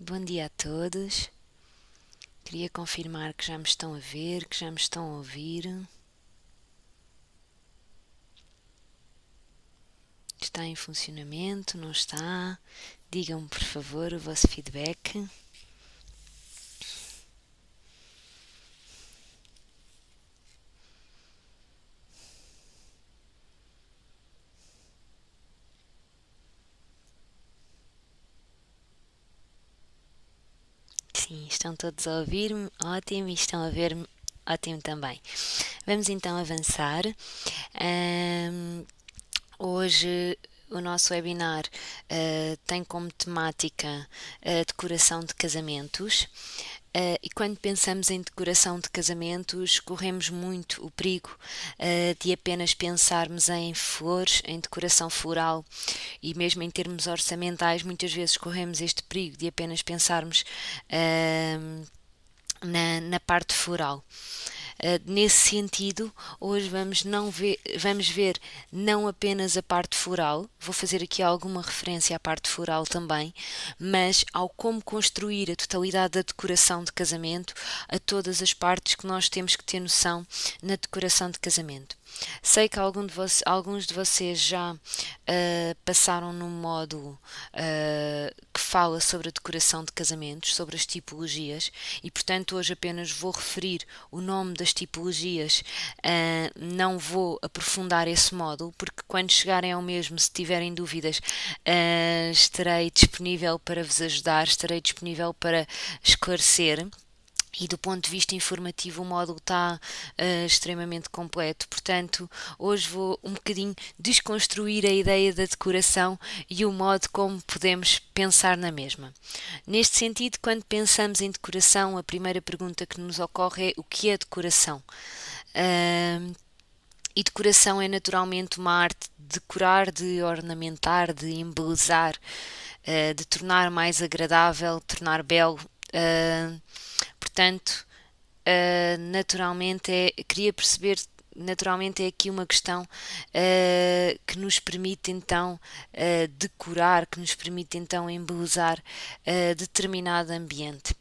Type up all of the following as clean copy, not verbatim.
Bom dia a todos. Queria confirmar que já me estão a ver, que já me estão a ouvir. Está em funcionamento? Não está? Digam-me, por favor, o vosso feedback. Sim, estão todos a ouvir-me? Ótimo, e estão a ver-me? Ótimo também. Vamos então avançar. Hoje o nosso webinar tem como temática a decoração de casamentos. E quando pensamos em decoração de casamentos, corremos muito o perigo de apenas pensarmos em flores, em decoração floral, e mesmo em termos orçamentais, muitas vezes corremos este perigo de apenas pensarmos na parte floral. Nesse sentido, hoje vamos ver não apenas a parte floral, vou fazer aqui alguma referência à parte floral também, mas ao como construir a totalidade da decoração de casamento, a todas as partes que nós temos que ter noção na decoração de casamento. Sei que alguns de vocês já passaram num módulo que fala sobre a decoração de casamentos, sobre as tipologias, e portanto hoje apenas vou referir o nome das tipologias, não vou aprofundar esse módulo, porque quando chegarem ao mesmo, se tiverem dúvidas, estarei disponível para vos ajudar, estarei disponível para esclarecer. E do ponto de vista informativo o módulo está extremamente completo, portanto hoje vou um bocadinho desconstruir a ideia da decoração e o modo como podemos pensar na mesma. Neste sentido, quando pensamos em decoração, a primeira pergunta que nos ocorre é: o que é decoração? E decoração é naturalmente uma arte de decorar, de ornamentar, de embelezar, de tornar mais agradável, de tornar belo. Portanto, queria perceber, naturalmente é aqui uma questão que nos permite então decorar, que nos permite então embelezar determinado ambiente.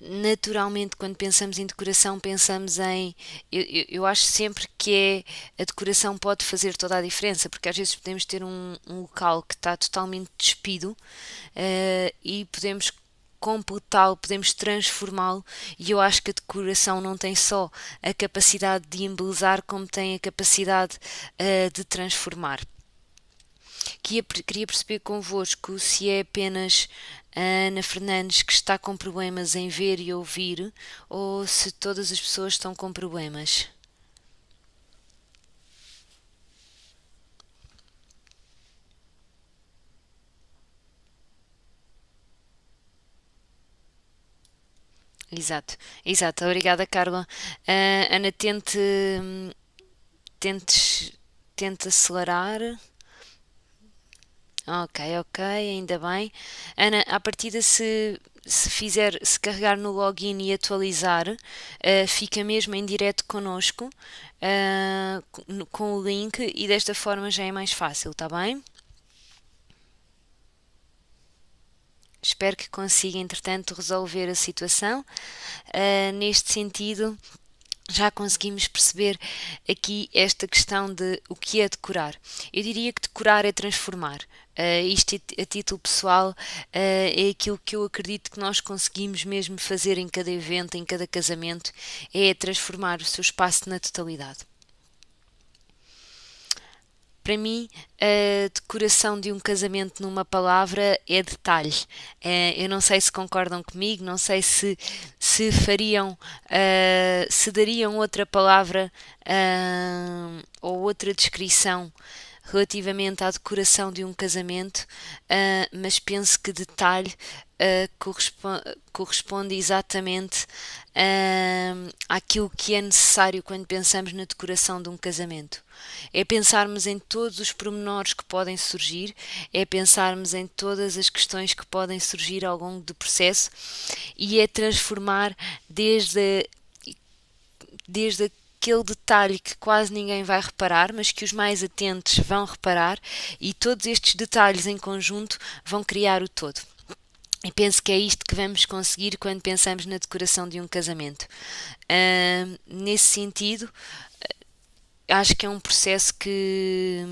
Naturalmente, quando pensamos em decoração, pensamos em. Eu acho sempre que a decoração pode fazer toda a diferença, porque às vezes podemos ter um local que está totalmente despido e podemos completá-lo, podemos transformá-lo, e eu acho que a decoração não tem só a capacidade de embelezar, como tem a capacidade de transformar. Queria perceber convosco se é apenas a Ana Fernandes que está com problemas em ver e ouvir, ou se todas as pessoas estão com problemas. Exato, exato. Obrigada, Carla. Ana, tente, tente acelerar. Ok, ok, ainda bem. Ana, à partida, se carregar no login e atualizar, fica mesmo em direto connosco, com o link, e desta forma já é mais fácil, tá bem? Espero que consiga, entretanto, resolver a situação. Neste sentido, já conseguimos perceber aqui esta questão de o que é decorar. Eu diria que decorar é transformar. Isto a título pessoal é aquilo que eu acredito que nós conseguimos mesmo fazer em cada evento, em cada casamento, é transformar o seu espaço na totalidade. Para mim, a decoração de um casamento numa palavra é detalhe. Eu não sei se concordam comigo, não sei se fariam, se dariam outra palavra ou outra descrição relativamente à decoração de um casamento, mas penso que detalhe corresponde exatamente àquilo que é necessário quando pensamos na decoração de um casamento. É pensarmos em todos os pormenores que podem surgir, é pensarmos em todas as questões que podem surgir ao longo do processo, e é transformar desde aquele detalhe que quase ninguém vai reparar, mas que os mais atentos vão reparar, e todos estes detalhes em conjunto vão criar o todo. E penso que é isto que vamos conseguir quando pensamos na decoração de um casamento. Nesse sentido, acho que é um processo que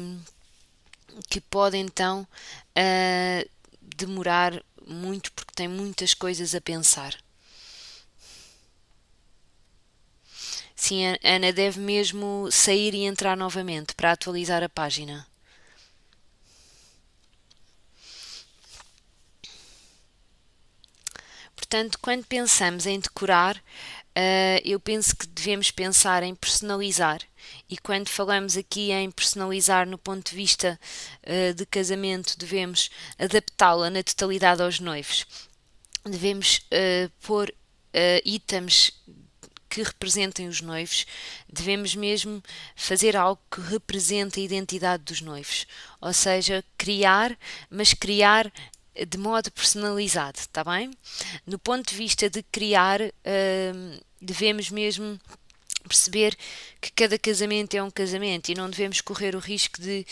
pode então demorar muito porque tem muitas coisas a pensar. Sim, a Ana deve mesmo sair e entrar novamente para atualizar a página. Portanto, quando pensamos em decorar, eu penso que devemos pensar em personalizar. E quando falamos aqui em personalizar no ponto de vista de casamento, devemos adaptá-la na totalidade aos noivos. Devemos pôr itens que representem os noivos, devemos mesmo fazer algo que represente a identidade dos noivos. Ou seja, criar, mas criar de modo personalizado, está bem? No ponto de vista de criar, devemos mesmo perceber que cada casamento é um casamento e não devemos correr o risco de.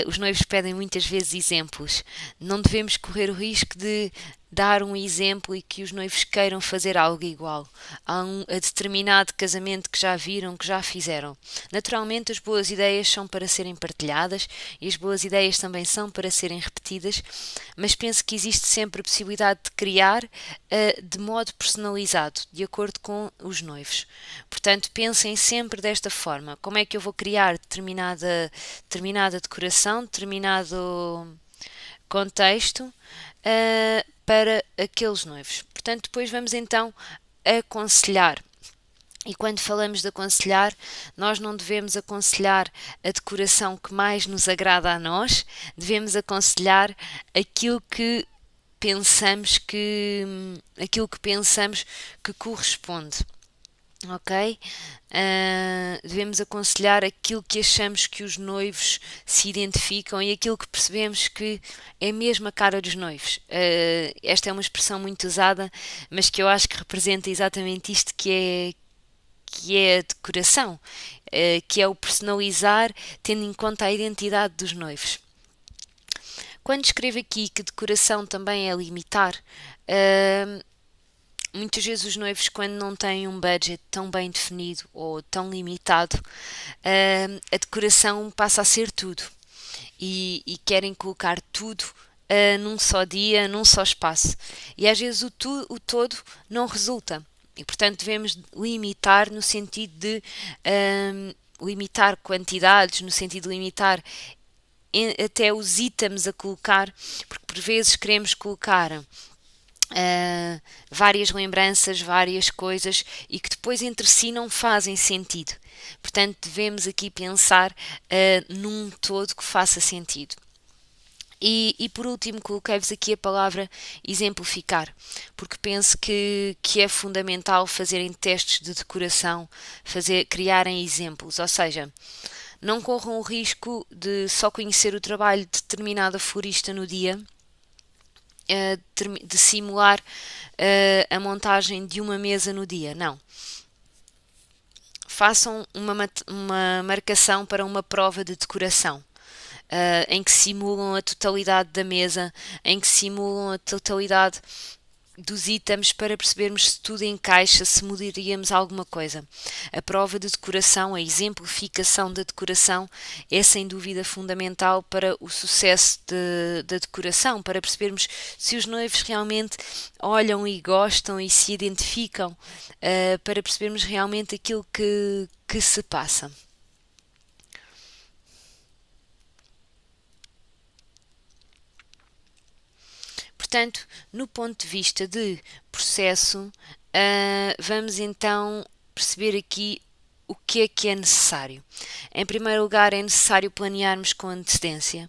Os noivos pedem muitas vezes exemplos. Não devemos correr o risco de dar um exemplo e que os noivos queiram fazer algo igual a determinado casamento que já viram, que já fizeram. Naturalmente, as boas ideias são para serem partilhadas e as boas ideias também são para serem repetidas, mas penso que existe sempre a possibilidade de criar de modo personalizado, de acordo com os noivos. Portanto, pensem sempre desta forma: como é que eu vou criar determinada decoração, determinado contexto para aqueles noivos. Portanto, depois vamos então aconselhar. E quando falamos de aconselhar, nós não devemos aconselhar a decoração que mais nos agrada a nós, devemos aconselhar aquilo que pensamos que corresponde. Ok? Devemos aconselhar aquilo que achamos que os noivos se identificam e aquilo que percebemos que é mesmo a cara dos noivos. Esta é uma expressão muito usada, mas que eu acho que representa exatamente isto que é a decoração, que é o personalizar tendo em conta a identidade dos noivos. Quando escrevo aqui que decoração também é limitar, muitas vezes os noivos, quando não têm um budget tão bem definido ou tão limitado, a decoração passa a ser tudo e querem colocar tudo num só dia, num só espaço. E às vezes o todo não resulta. E portanto devemos limitar no sentido de limitar quantidades, no sentido de limitar até os itens a colocar, porque por vezes queremos colocar várias lembranças, várias coisas e que depois entre si não fazem sentido. Portanto, devemos aqui pensar num todo que faça sentido. E por último, coloquei-vos aqui a palavra exemplificar, porque penso que é fundamental fazerem testes de decoração, criarem exemplos, ou seja, não corram o risco de só conhecer o trabalho de determinada florista no dia, de simular a montagem de uma mesa no dia. Não. Façam uma marcação para uma prova de decoração. Em que simulam a totalidade da mesa, em que simulam a totalidade dos itens para percebermos se tudo encaixa, se mudaríamos alguma coisa. A prova de decoração, a exemplificação da decoração é sem dúvida fundamental para o sucesso da decoração, para percebermos se os noivos realmente olham e gostam e se identificam, para percebermos realmente aquilo que se passa. Portanto, no ponto de vista de processo, vamos então perceber aqui o que é necessário. Em primeiro lugar, é necessário planearmos com antecedência.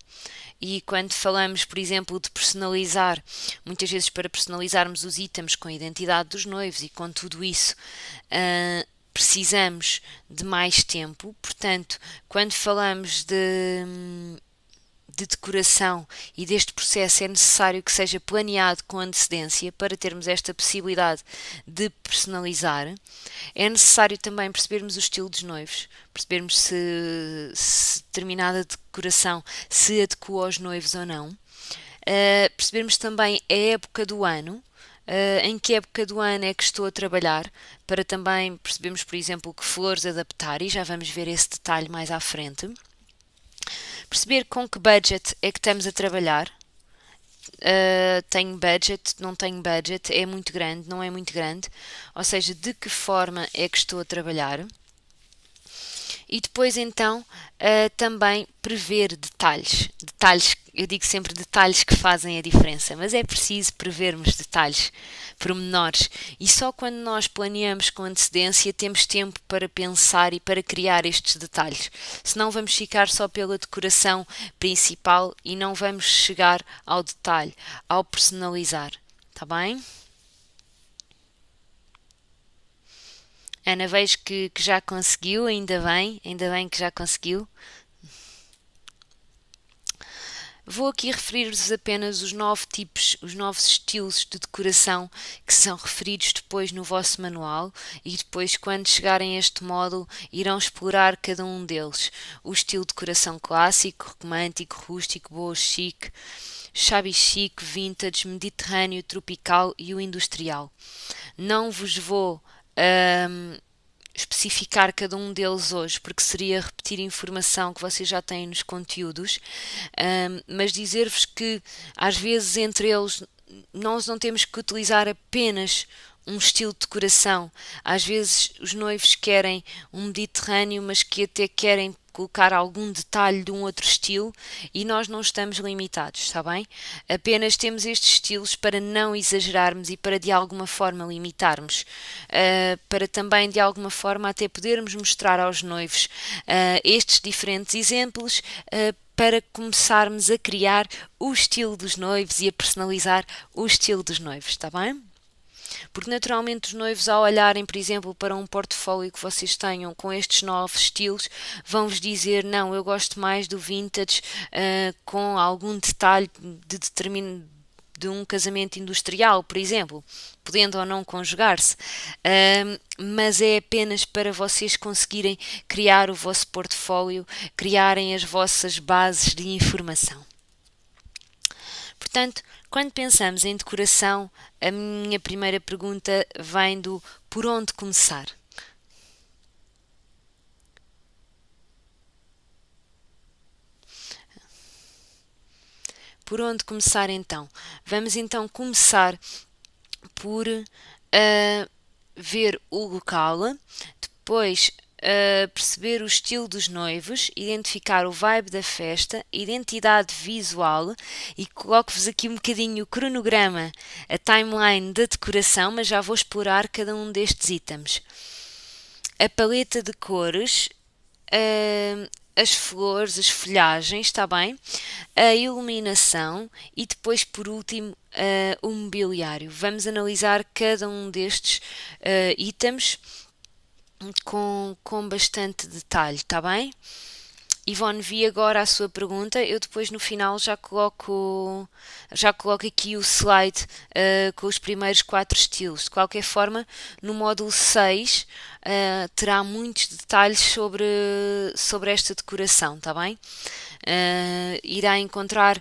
E quando falamos, por exemplo, de personalizar, muitas vezes para personalizarmos os itens com a identidade dos noivos e com tudo isso, precisamos de mais tempo. Portanto, quando falamos de decoração e deste processo é necessário que seja planeado com antecedência para termos esta possibilidade de personalizar. É necessário também percebermos o estilo dos noivos, percebermos se determinada decoração se adequa aos noivos ou não. Percebermos também a época do ano, em que época do ano é que estou a trabalhar, para também percebermos, por exemplo, que flores adaptar, e já vamos ver esse detalhe mais à frente. Perceber com que budget é que estamos a trabalhar. Tenho budget, não tenho budget, é muito grande, não é muito grande, ou seja, de que forma é que estou a trabalhar. E depois então também prever detalhes, eu digo sempre detalhes que fazem a diferença, mas é preciso prevermos detalhes, pormenores, e só quando nós planeamos com antecedência temos tempo para pensar e para criar estes detalhes, senão vamos ficar só pela decoração principal e não vamos chegar ao detalhe, ao personalizar, está bem? Ana, vejo que já conseguiu, ainda bem que já conseguiu. Vou aqui referir-vos apenas os 9 tipos, os 9 estilos de decoração que são referidos depois no vosso manual e depois, quando chegarem a este módulo, irão explorar cada um deles. O estilo de decoração clássico, romântico, rústico, boho chic, shabby chic, vintage, mediterrâneo, tropical e o industrial. Não vos vou especificar cada um deles hoje, porque seria repetir informação que vocês já têm nos conteúdos, mas dizer-vos que às vezes entre eles nós não temos que utilizar apenas um estilo de decoração. Às vezes os noivos querem um mediterrâneo, mas que até querem colocar algum detalhe de um outro estilo e nós não estamos limitados, está bem? Apenas temos estes estilos para não exagerarmos e para de alguma forma limitarmos, para também de alguma forma até podermos mostrar aos noivos estes diferentes exemplos, para começarmos a criar o estilo dos noivos e a personalizar o estilo dos noivos, está bem? Porque naturalmente os noivos, ao olharem, por exemplo, para um portfólio que vocês tenham com estes 9 estilos, vão-vos dizer: não, eu gosto mais do vintage, com algum detalhe de um casamento industrial, por exemplo, podendo ou não conjugar-se, mas é apenas para vocês conseguirem criar o vosso portfólio, criarem as vossas bases de informação. Portanto, quando pensamos em decoração, a minha primeira pergunta vem do por onde começar? Por onde começar então? Vamos então começar por ver o local, depois perceber o estilo dos noivos, identificar o vibe da festa, identidade visual, e coloco-vos aqui um bocadinho o cronograma, a timeline da decoração, mas já vou explorar cada um destes itens. A paleta de cores, as flores, as folhagens, está bem? A iluminação e depois, por último, o mobiliário. Vamos analisar cada um destes itens com bastante detalhe, está bem? Ivone, vi agora a sua pergunta. Eu depois no final já coloco aqui o slide com os primeiros 4 estilos. De qualquer forma, no módulo 6 terá muitos detalhes sobre esta decoração, está bem? Irá encontrar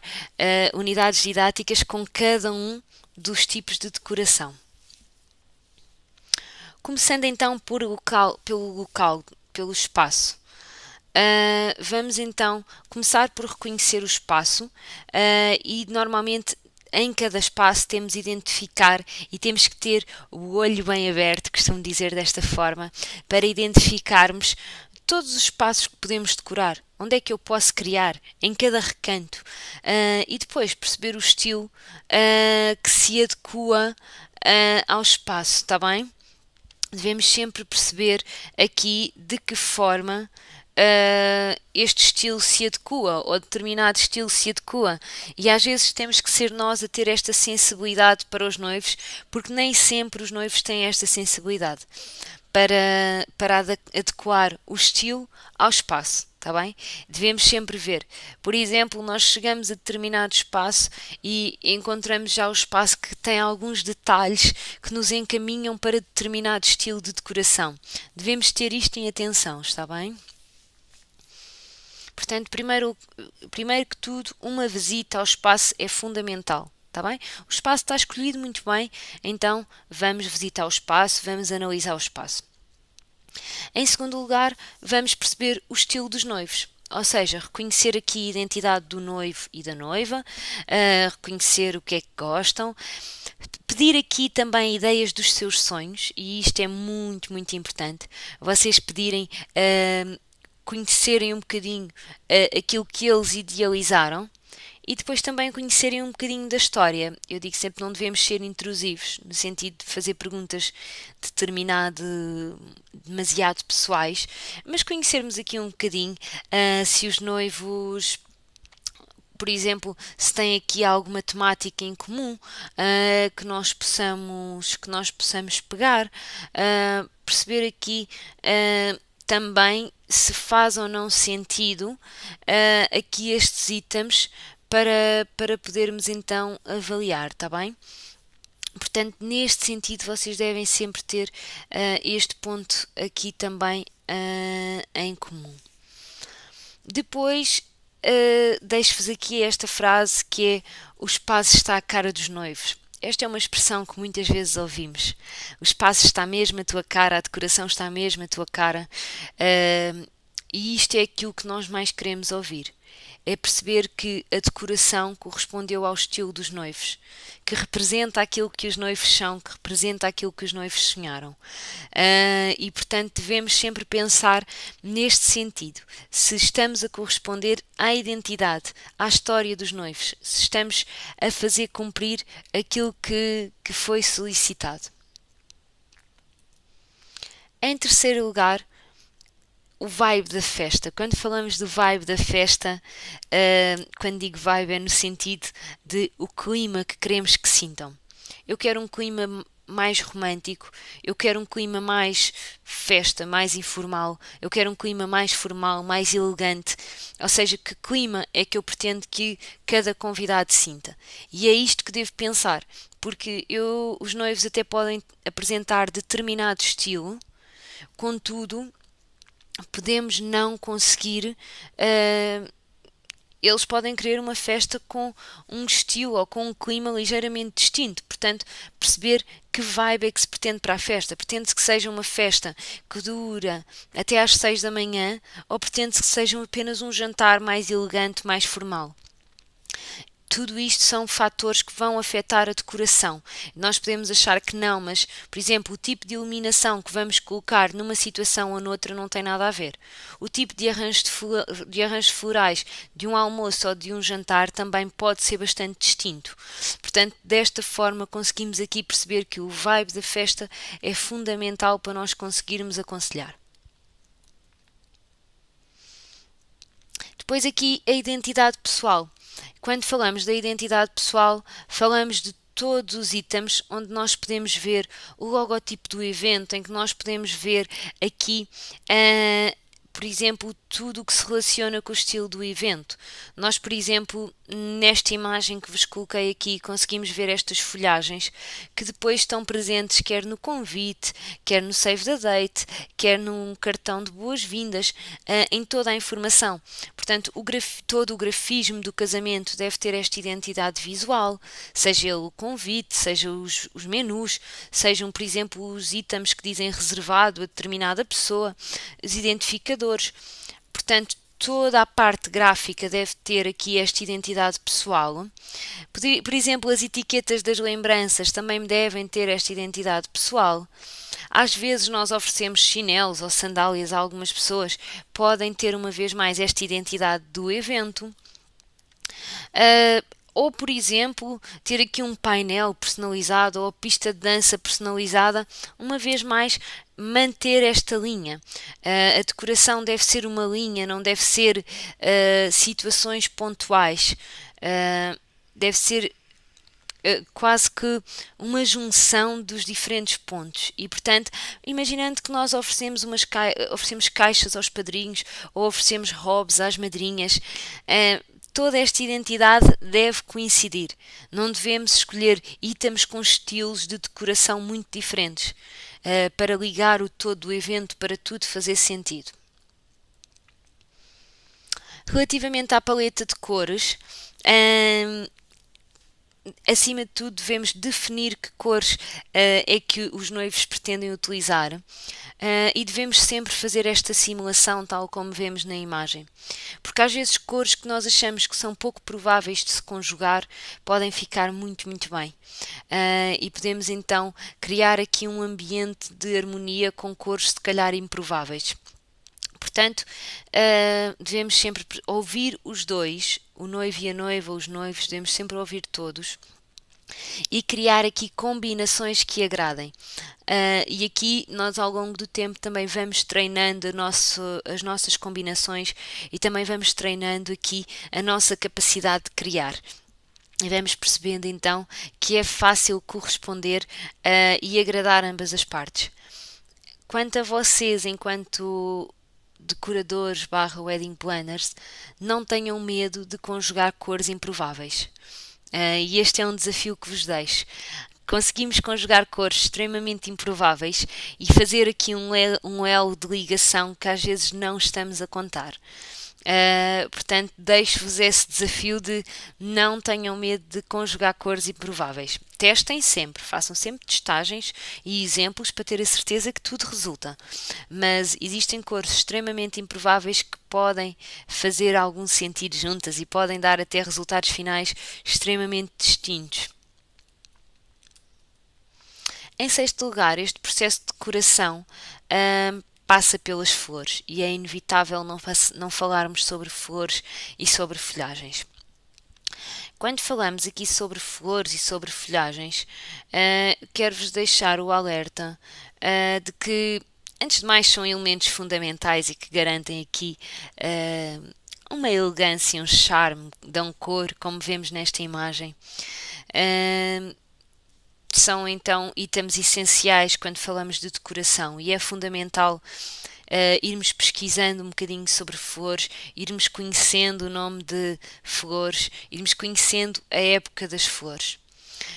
unidades didáticas com cada um dos tipos de decoração. Começando então pelo espaço. Vamos então começar por reconhecer o espaço e normalmente em cada espaço temos de identificar e temos que ter o olho bem aberto, costumo dizer desta forma, para identificarmos todos os espaços que podemos decorar, onde é que eu posso criar, em cada recanto, e depois perceber o estilo que se adequa ao espaço, está bem? Devemos sempre perceber aqui de que forma este estilo se adequa ou determinado estilo se adequa, e às vezes temos que ser nós a ter esta sensibilidade para os noivos, porque nem sempre os noivos têm esta sensibilidade para adequar o estilo ao espaço. Está bem? Devemos sempre ver. Por exemplo, nós chegamos a determinado espaço e encontramos já o espaço que tem alguns detalhes que nos encaminham para determinado estilo de decoração. Devemos ter isto em atenção, está bem? Portanto, primeiro que tudo, uma visita ao espaço é fundamental. Tá bem? O espaço está escolhido muito bem, então vamos visitar o espaço, vamos analisar o espaço. Em segundo lugar, vamos perceber o estilo dos noivos. Ou seja, reconhecer aqui a identidade do noivo e da noiva, reconhecer o que é que gostam, pedir aqui também ideias dos seus sonhos, e isto é muito, muito importante. Vocês pedirem, conhecerem um bocadinho aquilo que eles idealizaram e depois também conhecerem um bocadinho da história. Eu digo sempre que não devemos ser intrusivos, no sentido de fazer perguntas demasiado pessoais, mas conhecermos aqui um bocadinho se os noivos, por exemplo, se tem aqui alguma temática em comum que nós possamos pegar, perceber aqui também se faz ou não sentido aqui estes itens para podermos então avaliar, tá bem? Portanto, neste sentido, vocês devem sempre ter este ponto aqui também em comum. Depois, deixo-vos aqui esta frase que é: o espaço está à cara dos noivos. Esta é uma expressão que muitas vezes ouvimos. O espaço está mesmo à tua cara, a decoração está mesmo à tua cara. E isto é aquilo que nós mais queremos ouvir. É perceber que a decoração correspondeu ao estilo dos noivos, que representa aquilo que os noivos são, que representa aquilo que os noivos sonharam. E, portanto, devemos sempre pensar neste sentido. Se estamos a corresponder à identidade, à história dos noivos, se estamos a fazer cumprir aquilo que foi solicitado. Em terceiro lugar, o vibe da festa. Quando falamos do vibe da festa, quando digo vibe é no sentido de o clima que queremos que sintam. Eu quero um clima mais romântico, eu quero um clima mais festa, mais informal, eu quero um clima mais formal, mais elegante, ou seja, que clima é que eu pretendo que cada convidado sinta. E é isto que devo pensar, porque os noivos até podem apresentar determinado estilo, contudo, podemos não conseguir. Eles podem querer uma festa com um estilo ou com um clima ligeiramente distinto. Portanto, perceber que vibe é que se pretende para a festa. Pretende-se que seja uma festa que dura até às 6 da manhã, ou pretende-se que seja apenas um jantar mais elegante, mais formal. Tudo isto são fatores que vão afetar a decoração. Nós podemos achar que não, mas, por exemplo, o tipo de iluminação que vamos colocar numa situação ou noutra não tem nada a ver. O tipo de arranjos florais de um almoço ou de um jantar também pode ser bastante distinto. Portanto, desta forma conseguimos aqui perceber que o vibe da festa é fundamental para nós conseguirmos aconselhar. Depois aqui a identidade pessoal. Quando falamos da identidade pessoal, falamos de todos os itens onde nós podemos ver o logotipo do evento, em que nós podemos ver aqui, por exemplo, tudo o que se relaciona com o estilo do evento. Nós, por exemplo, nesta imagem que vos coloquei aqui, conseguimos ver estas folhagens que depois estão presentes quer no convite, quer no save the date, quer num cartão de boas-vindas, em toda a informação. Portanto, todo o grafismo do casamento deve ter esta identidade visual, seja ele o convite, seja os menus, sejam, por exemplo, os itens que dizem reservado a determinada pessoa, os identificadores. Portanto, toda a parte gráfica deve ter aqui esta identidade pessoal. Por exemplo, as etiquetas das lembranças também devem ter esta identidade pessoal. Às vezes nós oferecemos chinelos ou sandálias a algumas pessoas, podem ter uma vez mais esta identidade do evento. Ou, por exemplo, ter aqui um painel personalizado ou pista de dança personalizada, uma vez mais, manter esta linha. A decoração deve ser uma linha, não deve ser situações pontuais. Deve ser quase que uma junção dos diferentes pontos. E, portanto, imaginando que nós oferecemos caixas aos padrinhos ou oferecemos robes às madrinhas, toda esta identidade deve coincidir. Não devemos escolher itens com estilos de decoração muito diferentes para ligar o todo do evento, para tudo fazer sentido. Relativamente à paleta de cores, hum, acima de tudo devemos definir que cores é que os noivos pretendem utilizar e devemos sempre fazer esta simulação tal como vemos na imagem. Porque às vezes cores que nós achamos que são pouco prováveis de se conjugar podem ficar muito, muito bem. E podemos então criar aqui um ambiente de harmonia com cores se calhar improváveis. Portanto, devemos sempre ouvir os dois, o noivo e a noiva, os noivos, devemos sempre ouvir todos e criar aqui combinações que agradem. E aqui nós ao longo do tempo também vamos treinando as nossas combinações e também vamos treinando aqui a nossa capacidade de criar. E vamos percebendo então que é fácil corresponder e agradar ambas as partes. Quanto a vocês, enquanto decoradores barra wedding planners, não tenham medo de conjugar cores improváveis. E este é um desafio que vos deixo. Conseguimos conjugar cores extremamente improváveis e fazer aqui um elo de ligação que às vezes não estamos a contar. Portanto, deixo-vos esse desafio de não tenham medo de conjugar cores improváveis. Testem sempre, façam sempre testagens e exemplos para ter a certeza que tudo resulta. Mas existem cores extremamente improváveis que podem fazer algum sentido juntas e podem dar até resultados finais extremamente distintos. Em sexto lugar, este processo de decoração passa pelas flores e é inevitável não falarmos sobre flores e sobre folhagens. Quando falamos aqui sobre flores e sobre folhagens, quero-vos deixar o alerta de que, antes de mais, são elementos fundamentais e que garantem aqui uma elegância, um charme, dão cor, como vemos nesta imagem. São então itens essenciais quando falamos de decoração e é fundamental irmos pesquisando um bocadinho sobre flores, irmos conhecendo o nome de flores, irmos conhecendo a época das flores.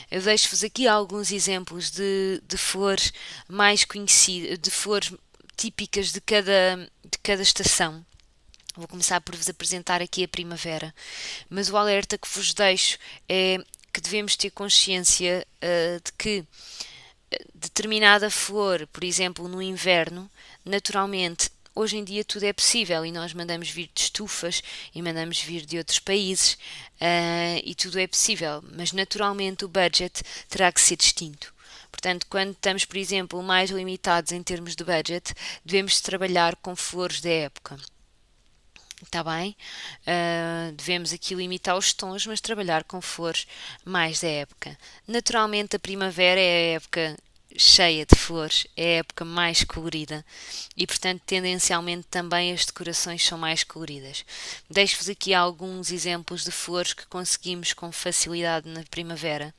Eu deixo-vos aqui alguns exemplos de flores mais conhecidas, de flores típicas de cada estação. Vou começar por vos apresentar aqui a primavera, mas o alerta que vos deixo é que devemos ter consciência de que determinada flor, por exemplo, no inverno, naturalmente, hoje em dia tudo é possível e nós mandamos vir de estufas e mandamos vir de outros países e tudo é possível, mas naturalmente o budget terá que ser distinto. Portanto, quando estamos, por exemplo, mais limitados em termos de budget, devemos trabalhar com flores da época. Está bem? Devemos aqui limitar os tons, mas trabalhar com flores mais da época. Naturalmente, a primavera é a época cheia de flores, é a época mais colorida e, portanto, tendencialmente também as decorações são mais coloridas. Deixo-vos aqui alguns exemplos de flores que conseguimos com facilidade na primavera,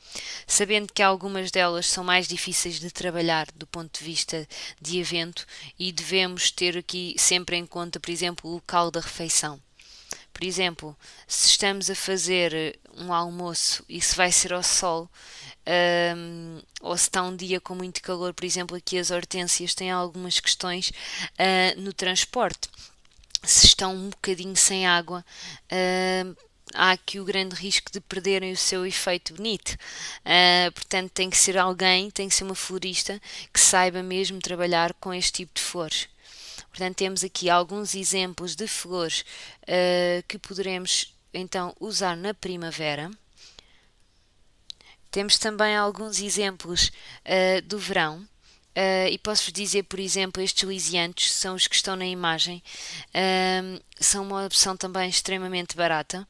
sabendo que algumas delas são mais difíceis de trabalhar do ponto de vista de evento e devemos ter aqui sempre em conta, por exemplo, o local da refeição. Por exemplo, se estamos a fazer um almoço e se vai ser ao sol, ou se está um dia com muito calor, por exemplo, aqui as hortênsias têm algumas questões no transporte. Se estão um bocadinho sem água, há aqui o grande risco de perderem o seu efeito bonito. Portanto, tem que ser alguém, tem que ser uma florista que saiba mesmo trabalhar com este tipo de flores. Portanto, temos aqui alguns exemplos de flores que poderemos então usar na primavera. Temos também alguns exemplos do verão. E posso-vos dizer, por exemplo, estes lisianthus são os que estão na imagem, são uma opção também extremamente barata.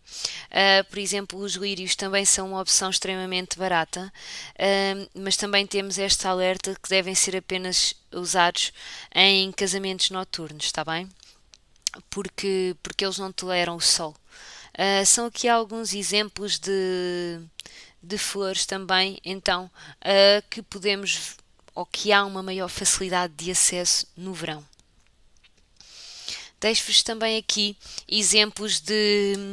Por exemplo, os lírios também são uma opção extremamente barata, mas também temos esta alerta que devem ser apenas usados em casamentos noturnos, está bem? Porque eles não toleram o sol. São aqui alguns exemplos de flores também, então, que podemos ou que há uma maior facilidade de acesso no verão. Deixo-vos também aqui exemplos de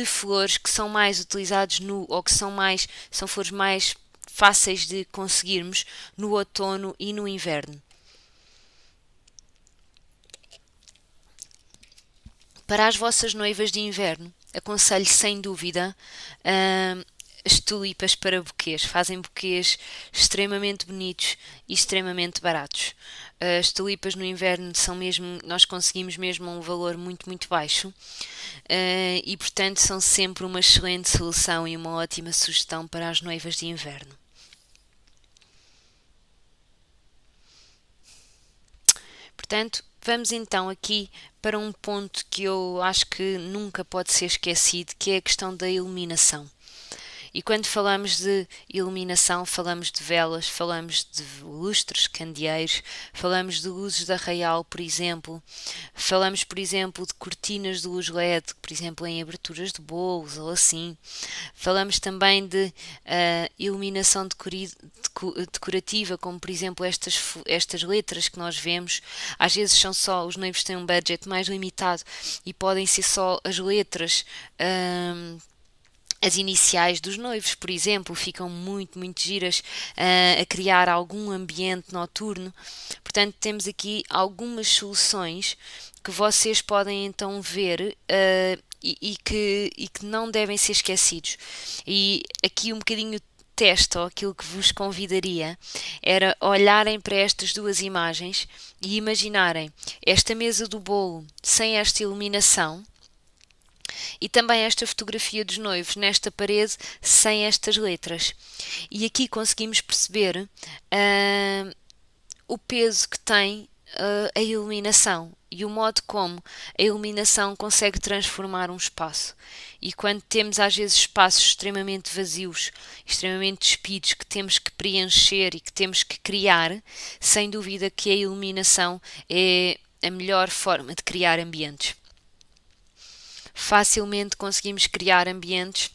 flores que são mais utilizados ou que são flores mais fáceis de conseguirmos no outono e no inverno. Para as vossas noivas de inverno, aconselho sem dúvida as tulipas para buquês. Fazem buquês extremamente bonitos e extremamente baratos. As tulipas no inverno são mesmo, nós conseguimos mesmo um valor muito, muito baixo e, portanto, são sempre uma excelente solução e uma ótima sugestão para as noivas de inverno. Portanto, vamos então aqui para um ponto que eu acho que nunca pode ser esquecido, que é a questão da iluminação. E quando falamos de iluminação, falamos de velas, falamos de lustres, candeeiros, falamos de luzes de arraial, por exemplo, falamos, por exemplo, de cortinas de luz LED, por exemplo, em aberturas de bolos ou assim. Falamos também de iluminação decorativa, como por exemplo estas letras que nós vemos. Às vezes são só, os noivos têm um budget mais limitado e podem ser só as letras. As iniciais dos noivos, por exemplo, ficam muito, muito giras a criar algum ambiente noturno. Portanto, temos aqui algumas soluções que vocês podem então ver e que não devem ser esquecidos. E aqui um bocadinho teste, ou aquilo que vos convidaria, era olharem para estas duas imagens e imaginarem esta mesa do bolo sem esta iluminação e também esta fotografia dos noivos nesta parede sem estas letras. E aqui conseguimos perceber o peso que tem a iluminação e o modo como a iluminação consegue transformar um espaço. E quando temos às vezes espaços extremamente vazios, extremamente despidos, que temos que preencher e que temos que criar, sem dúvida que a iluminação é a melhor forma de criar ambientes. Facilmente conseguimos criar ambientes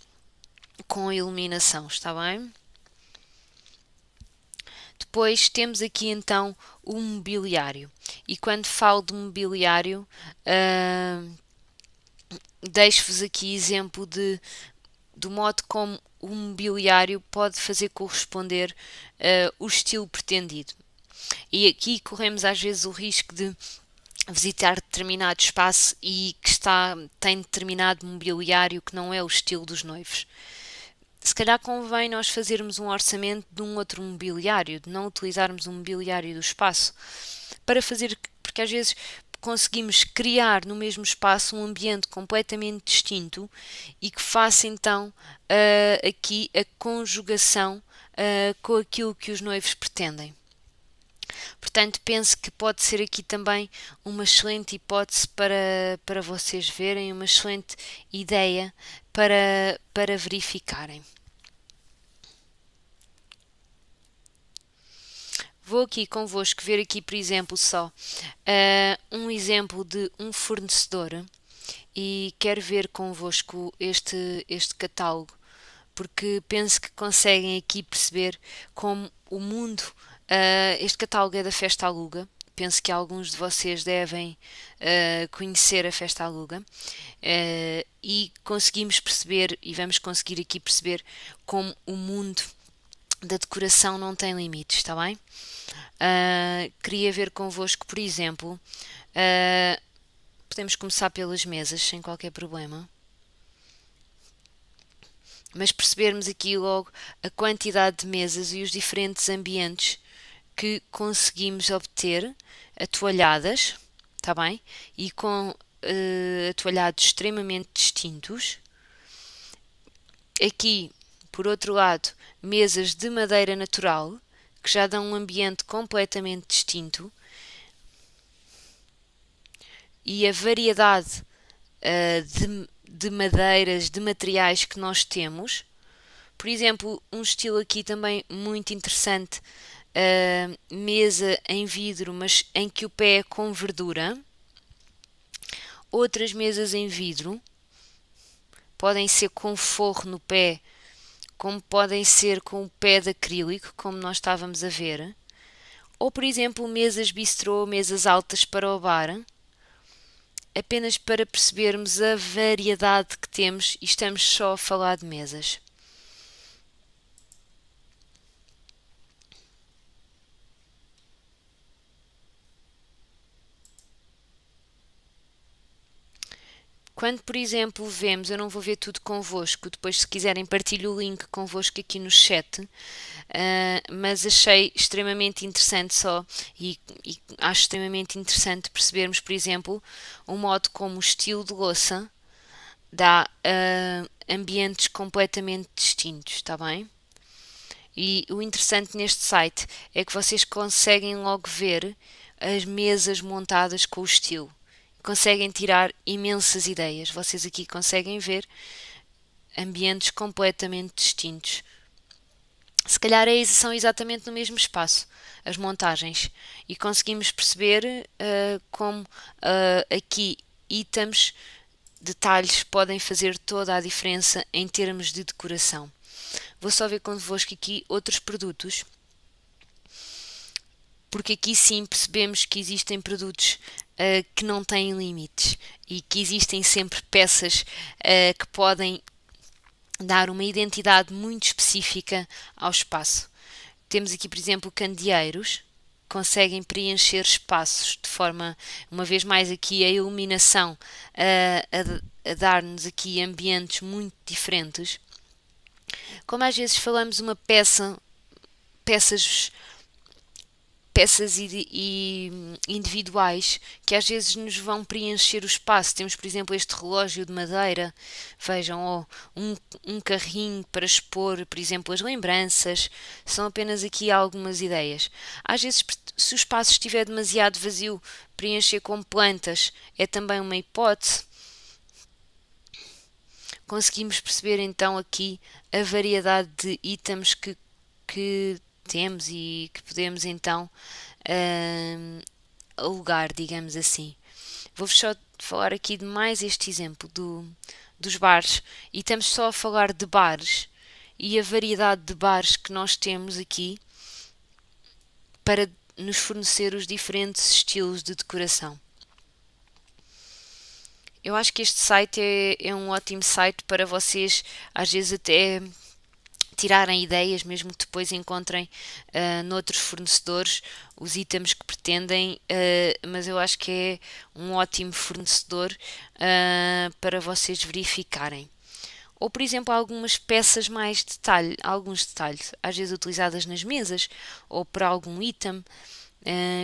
com iluminação, está bem? Depois temos aqui então o mobiliário. E quando falo de mobiliário, deixo-vos aqui exemplo do modo como o mobiliário pode fazer corresponder o estilo pretendido. E aqui corremos às vezes o risco de visitar determinado espaço e que tem determinado mobiliário que não é o estilo dos noivos. Se calhar convém nós fazermos um orçamento de um outro mobiliário, de não utilizarmos o mobiliário do espaço, para fazer, porque às vezes conseguimos criar no mesmo espaço um ambiente completamente distinto e que faça então aqui a conjugação com aquilo que os noivos pretendem. Portanto, penso que pode ser aqui também uma excelente hipótese para vocês verem, uma excelente ideia para verificarem. Vou aqui convosco ver aqui, por exemplo, só um exemplo de um fornecedor e quero ver convosco este catálogo, porque penso que conseguem aqui perceber como o mundo. Este catálogo é da Festa Aluga. Penso que alguns de vocês devem conhecer a Festa Aluga e conseguimos perceber, e vamos conseguir aqui perceber como o mundo da decoração não tem limites, está bem? Queria ver convosco, por exemplo, podemos começar pelas mesas, sem qualquer problema. Mas percebermos aqui logo a quantidade de mesas e os diferentes ambientes que conseguimos obter atoalhadas, está bem? E com atoalhados extremamente distintos. Aqui, por outro lado, mesas de madeira natural, que já dão um ambiente completamente distinto. E a variedade de madeiras, de materiais que nós temos. Por exemplo, um estilo aqui também muito interessante, mesa em vidro, mas em que o pé é com verdura. Outras mesas em vidro podem ser com forro no pé, como podem ser com o pé de acrílico, como nós estávamos a ver. Ou, por exemplo, mesas bistrô, mesas altas para o bar, apenas para percebermos a variedade que temos e estamos só a falar de mesas. Quando, por exemplo, vemos, eu não vou ver tudo convosco, depois se quiserem partilho o link convosco aqui no chat, mas achei extremamente interessante e acho extremamente interessante percebermos, por exemplo, o modo como o estilo de louça dá ambientes completamente distintos, está bem? E o interessante neste site é que vocês conseguem logo ver as mesas montadas com o estilo. Conseguem tirar imensas ideias. Vocês aqui conseguem ver ambientes completamente distintos. Se calhar são exatamente no mesmo espaço as montagens e conseguimos perceber como aqui itens, detalhes podem fazer toda a diferença em termos de decoração. Vou só ver convosco aqui outros produtos, porque aqui sim percebemos que existem produtos que não têm limites e que existem sempre peças que podem dar uma identidade muito específica ao espaço. Temos aqui, por exemplo, candeeiros, conseguem preencher espaços de forma, uma vez mais aqui a iluminação a dar-nos aqui ambientes muito diferentes. Como às vezes falamos uma peças e individuais que às vezes nos vão preencher o espaço. Temos, por exemplo, este relógio de madeira, vejam, ou um carrinho para expor, por exemplo, as lembranças. São apenas aqui algumas ideias. Às vezes, se o espaço estiver demasiado vazio, preencher com plantas é também uma hipótese. Conseguimos perceber então aqui a variedade de itens que temos e que podemos então alugar, digamos assim. Vou-vos só falar aqui de mais este exemplo dos bares e estamos só a falar de bares e a variedade de bares que nós temos aqui para nos fornecer os diferentes estilos de decoração. Eu acho que este site é um ótimo site para vocês, às vezes até tirarem ideias, mesmo que depois encontrem noutros fornecedores os itens que pretendem, mas eu acho que é um ótimo fornecedor para vocês verificarem. Ou, por exemplo, algumas peças mais detalhe, alguns detalhes, às vezes utilizadas nas mesas ou para algum item.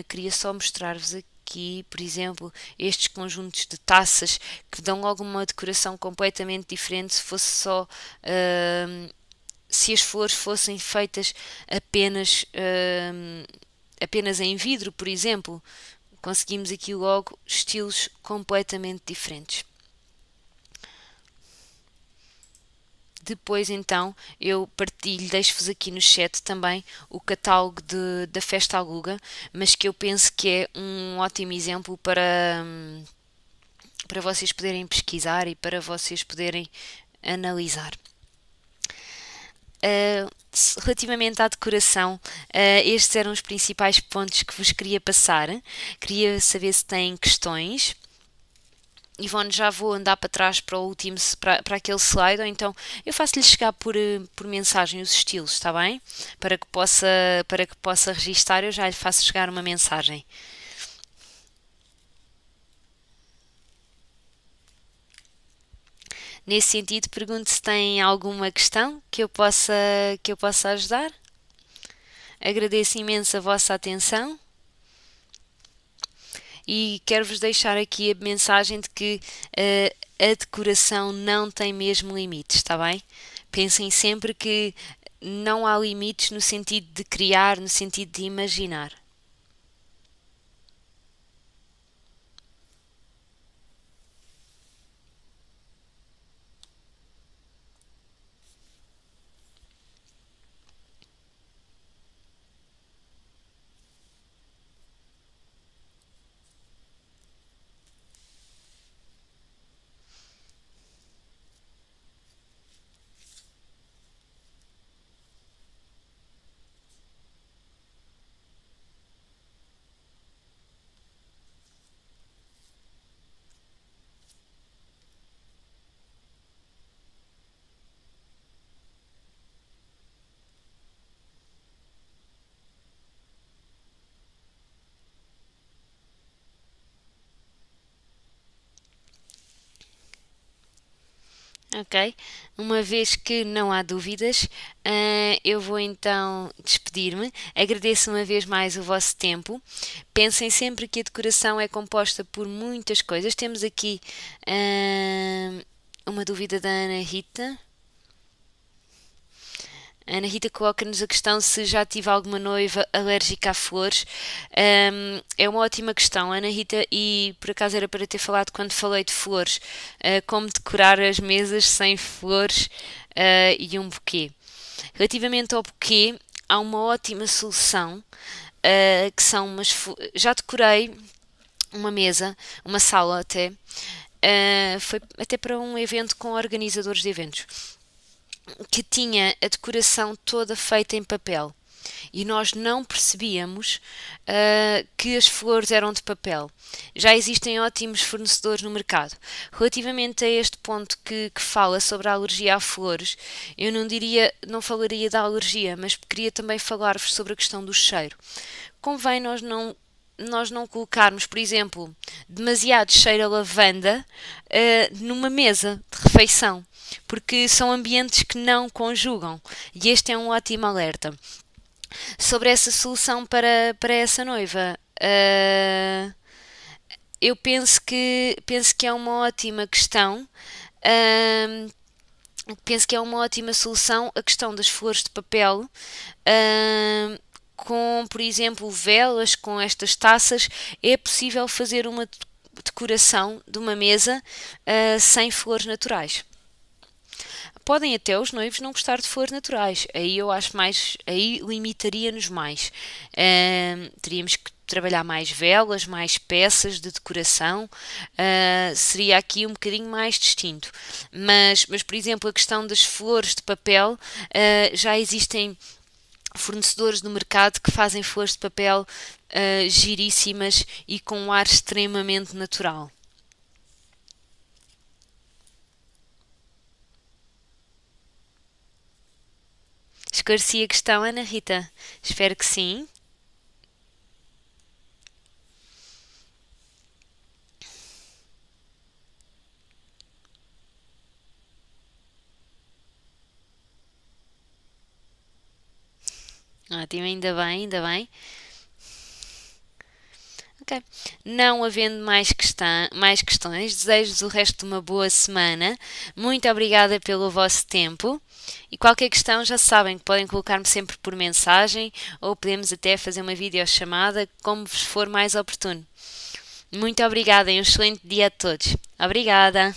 Queria só mostrar-vos aqui, por exemplo, estes conjuntos de taças que dão logo uma decoração completamente diferente se fosse só se as flores fossem feitas apenas em vidro, por exemplo. Conseguimos aqui logo estilos completamente diferentes. Depois então eu partilho, deixo-vos aqui no chat também o catálogo da Festa Aluga, mas que eu penso que é um ótimo exemplo para vocês poderem pesquisar e para vocês poderem analisar. Relativamente à decoração, estes eram os principais pontos que vos queria passar. Queria saber se têm questões. Ivone, já vou andar para trás para o último, para aquele slide, ou então eu faço-lhe chegar por mensagem os estilos, está bem? Para que possa registar, eu já lhe faço chegar uma mensagem. Nesse sentido, pergunto se tem alguma questão que eu possa ajudar. Agradeço imenso a vossa atenção e quero-vos deixar aqui a mensagem de que a decoração não tem mesmo limites, está bem? Pensem sempre que não há limites no sentido de criar, no sentido de imaginar. Ok? Uma vez que não há dúvidas, eu vou então despedir-me. Agradeço uma vez mais o vosso tempo. Pensem sempre que a decoração é composta por muitas coisas. Temos aqui uma dúvida da Ana Rita. A Ana Rita coloca-nos a questão se já tive alguma noiva alérgica a flores. É uma ótima questão, Ana Rita, e por acaso era para ter falado quando falei de flores, como decorar as mesas sem flores e um buquê. Relativamente ao buquê, há uma ótima solução, que são já decorei uma mesa, uma sala até, foi até para um evento com organizadores de eventos que tinha a decoração toda feita em papel e nós não percebíamos que as flores eram de papel. Já existem ótimos fornecedores no mercado. Relativamente a este ponto que fala sobre a alergia a flores, eu não falaria da alergia, mas queria também falar-vos sobre a questão do cheiro. Convém nós não colocarmos, por exemplo, demasiado cheiro a lavanda numa mesa de refeição, porque são ambientes que não conjugam. E este é um ótimo alerta. Sobre essa solução para essa noiva, eu penso que é uma ótima questão. Uh, Penso que é uma ótima solução a questão das flores de papel. Com, por exemplo, velas, com estas taças, é possível fazer uma decoração de uma mesa sem flores naturais. Podem até os noivos não gostar de flores naturais. Aí eu acho mais, aí limitaria-nos mais. Teríamos que trabalhar mais velas, mais peças de decoração, seria aqui um bocadinho mais distinto. Mas, por exemplo, a questão das flores de papel, já existem fornecedores no mercado que fazem flores de papel giríssimas e com um ar extremamente natural. Esclareci a questão, Ana Rita? Espero que sim. Ótimo, ainda bem, ainda bem. Ok. Não havendo mais questões, desejo-vos o resto de uma boa semana. Muito obrigada pelo vosso tempo. E qualquer questão já sabem que podem colocar-me sempre por mensagem ou podemos até fazer uma videochamada, como vos for mais oportuno. Muito obrigada e um excelente dia a todos. Obrigada!